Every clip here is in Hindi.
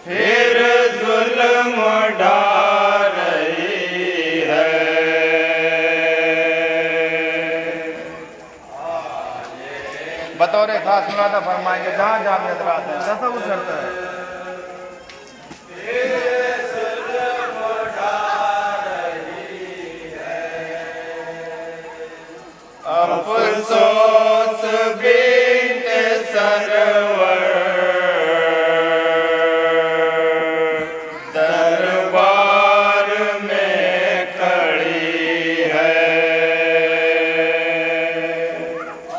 फिर जुल्म ढा रही है। बतौर खास मुरादा फरमाएंगे जहाँ जहाँ भी हजरात हैं तसव्वुर करता है। अफसोस बिंत सरवर दरबार में खड़ी है।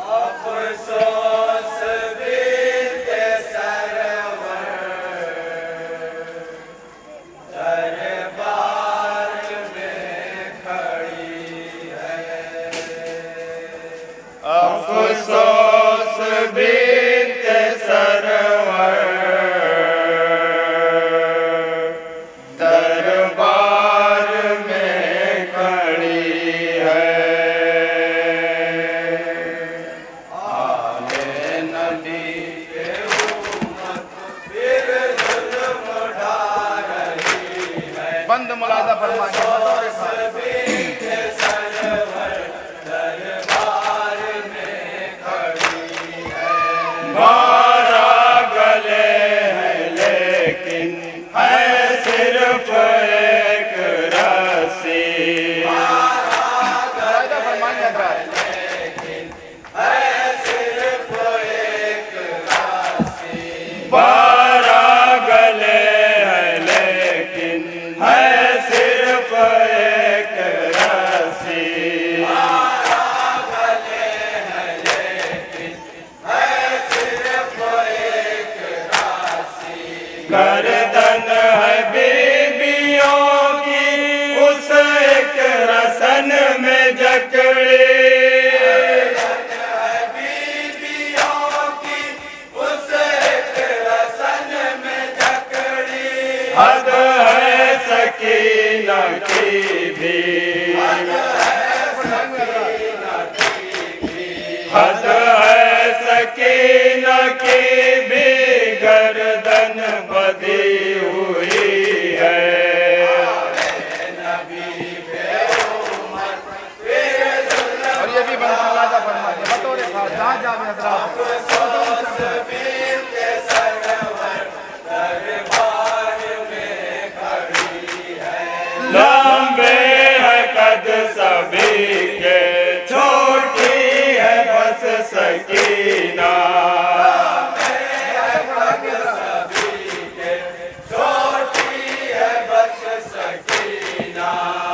अफसोस बिंत सरवर दरबार में खड़ी है। अफसोस बिंत सरवर दरबार में खड़ी है। आले नबी के उम्मत फिर जुल्म ढा रही है। बंद मुलादा फरमाएंगे बतौर खास। बारह गले हैं लेकिन है सिर्फ एक रस्सी। मुलादा फरमाएंगे हजरात। है सिर्फ एक रस्सी। बारह गले हैं लेकिन है सिर्फ एक रस्सी। गर्दन है बीबियों की उस एक रसन में जकड़ी। गर्दन है बीबियों की उस एक रसन में जकड़ी। हद है सकीना की भी। हद है सकीना की भी गर्दन बधी हुई है। और ये भी बंद मुलादा फरमाएंगे बतौर खास जहाँ जहाँ भी हजरात हैं तसव्वुर करता है। लंबे है कद सभी के छोटी है बस सकीना।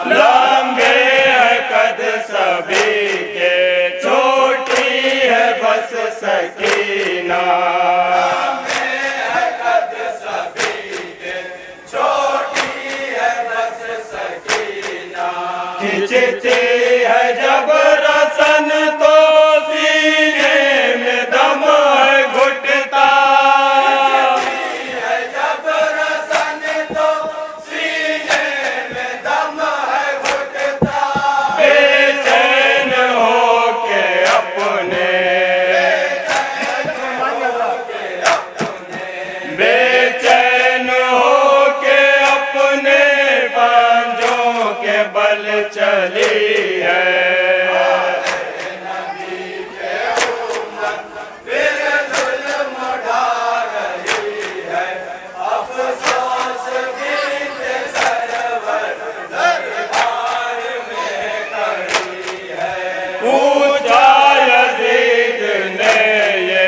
लंबे है कद सभी के छोटी है बस सकीना। खिंचती है जब रसन तो सीने में दम है घुटता। जब रसन तो सीने में दम है घुटता। बेचैन हो के अपने बेचैन हो के अपने पांजों के बल चली है। ऊंचा यजीद ने ये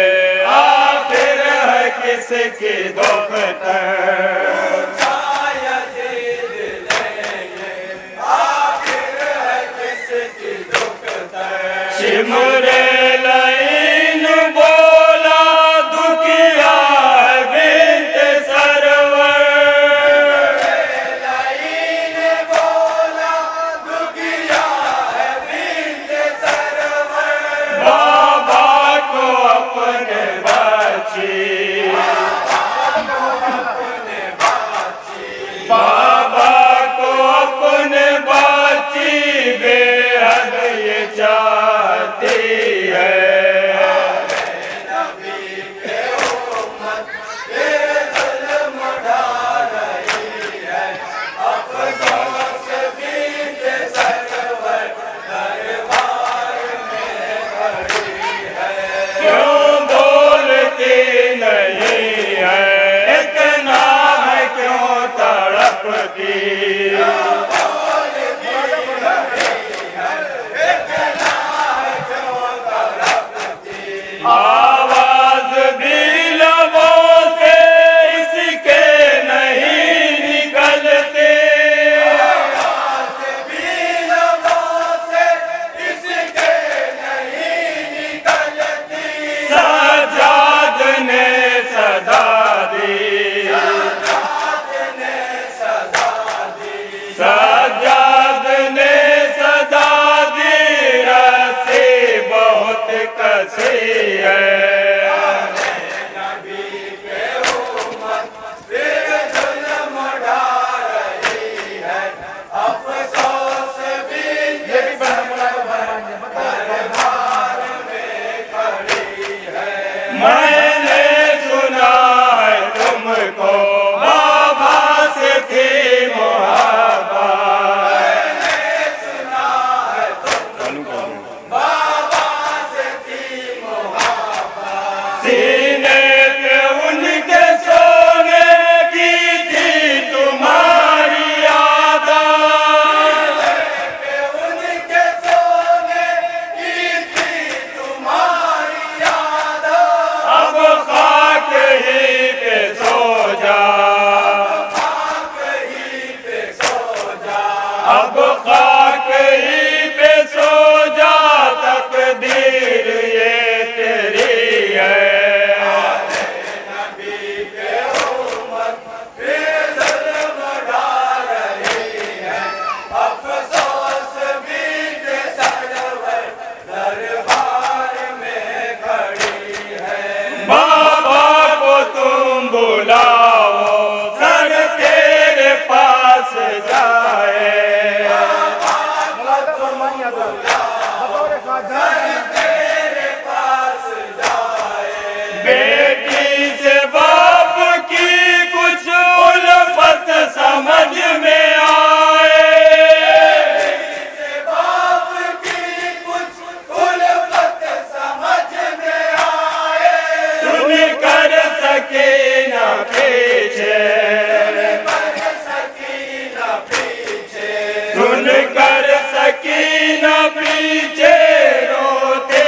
आखिर है किसकी दोपहर। शिमरे लाइन बोला दुखिया है बिंत सरवर। लाइन बोला दुखिया है बिंत सरवर। बाबा को अपने बाची। बाबा को अपने बाची बेहद ये चाहती है। बसी है। ये भी बंदा मुलायम फरमाइए, बताओ। मैंने सुना है तुमको बाबा से थी मोहब्बत, सीने पे उनके सोने की थी तुम्हारी आदत, अब खाक ही पे सो जा, अब खाक ही पे सो जा, तकदीर ये तेरी है। बाबा को तुम बुलाओ, सर तेरे पास जाए, मुलायम फरमाइए हजरत, बतौर खाजा। बेटी से बाप की कुछ उल्फत समझ में आए, सुन कर सके न पीछे, सुन कर सकी न पीछे, रोते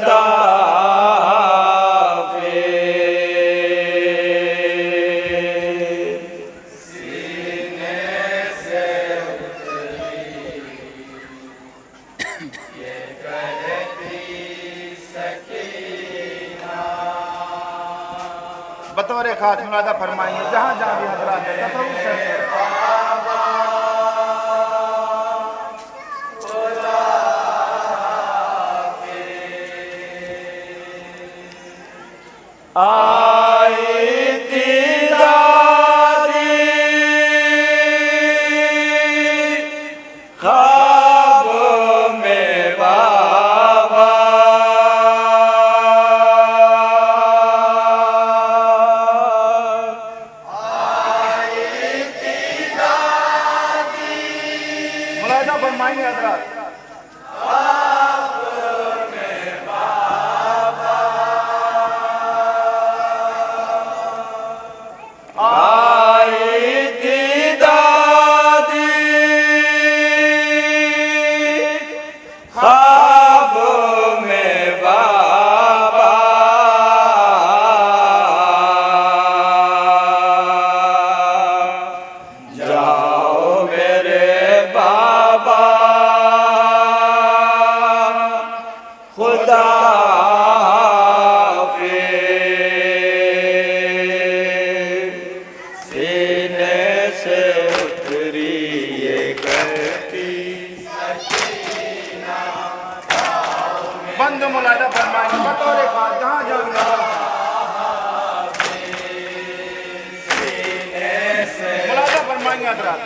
खुदा बतौर खास मुलादा फरमाइए जहाँ जहाँ भी हजरात है तसव्वुर से आई थी दादी ख्वाब में बाबा मुलादा फरमाइए हजरात आई थी दादी ख्वाब में बाबा जाओ मेरे बाबा खुदा बंद मुलादा फरमाइए बतौर खास जहाँ जहाँ भी हजरात मुलादा फरमाइए हजरात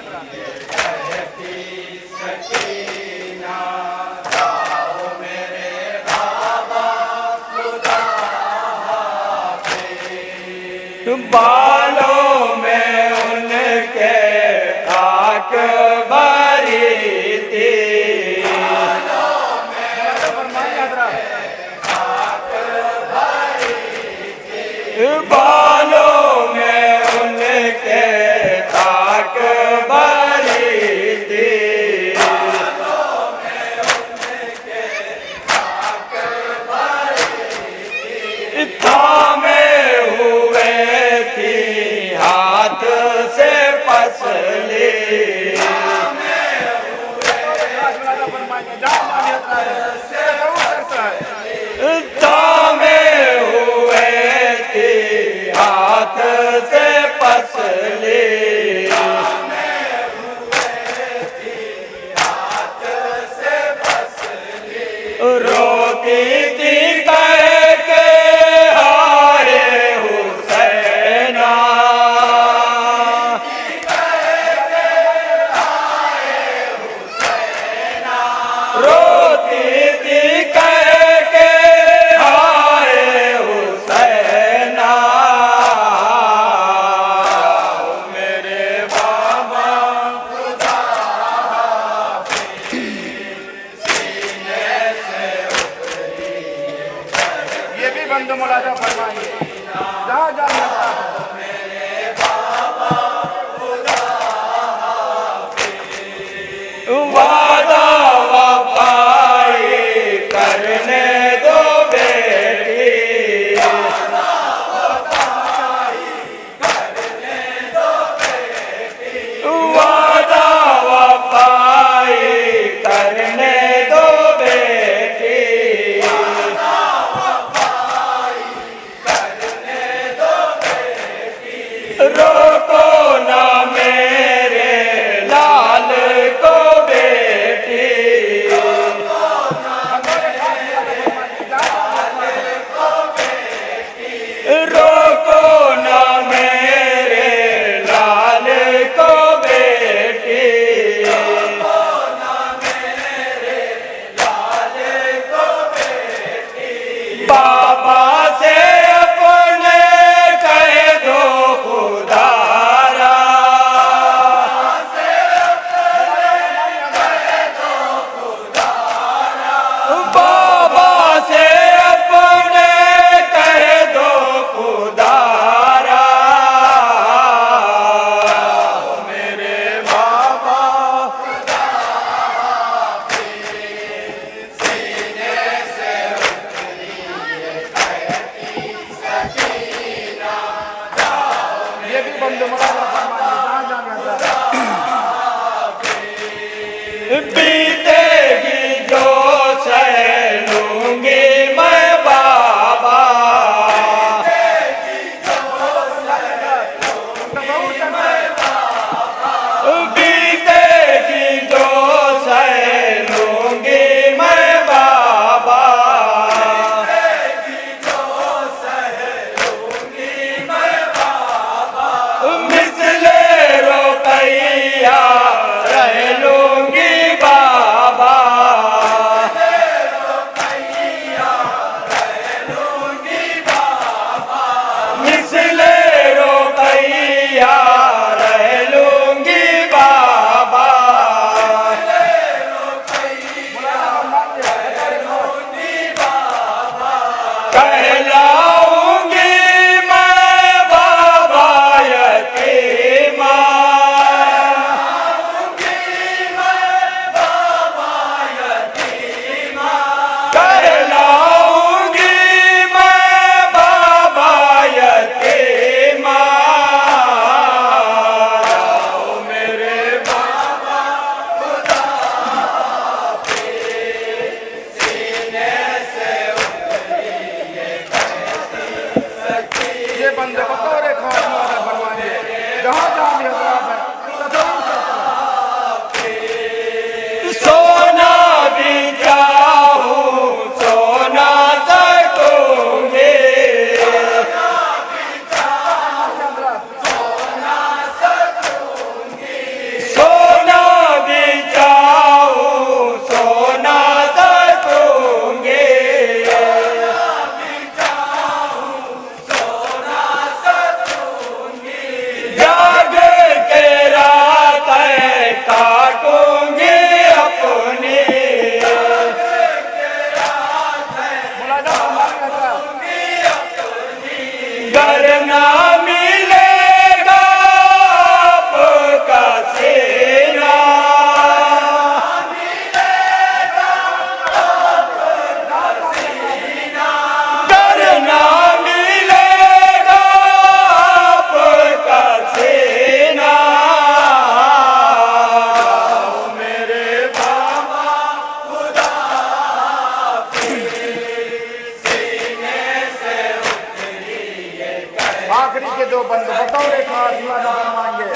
बालों में उनके खाक भरी थी मुलादा फरमाइए हजरात बालों में उनके खाक भरी थी थामे हुए थी हाथ से पसली मुलादा फरमाइए जहाँ जहाँ भी हजरात है थामे हुए थी हाथ से पसली रोती थी कह के हाय हुसैना रोती थी कह के हाय हुसैना मेरे बाबा ये भी बंद मुलादा फरमाइए जहाँ जहाँ भी हजरात वादा वफाई करने दो बेटी वादा वफाई करने दो बेटी कहलाऊंगी मैं बाबा यतीमा कहलाऊंगी मैं बाबा यतीमा जाओ मेरे बाबा खुदा के सीने से ये बंदे बतौर खास मौला फरमाएंगे जहाँ जहाँ भी हजरात है सोना भी चाहूं सोना सकूंगी सोना भी चाहूं सोना सकूंगी जाग के रातें काटूंगी अपनी मुलाजा फरमाएंगे हजरात घर ना मिलेगा आपका सीना घर ना मिलेगा आपका सीना जाओ मेरे बाबा खुदा के सीने से आखिरी के दो बंदे बतौर खास मौला फरमाएंगे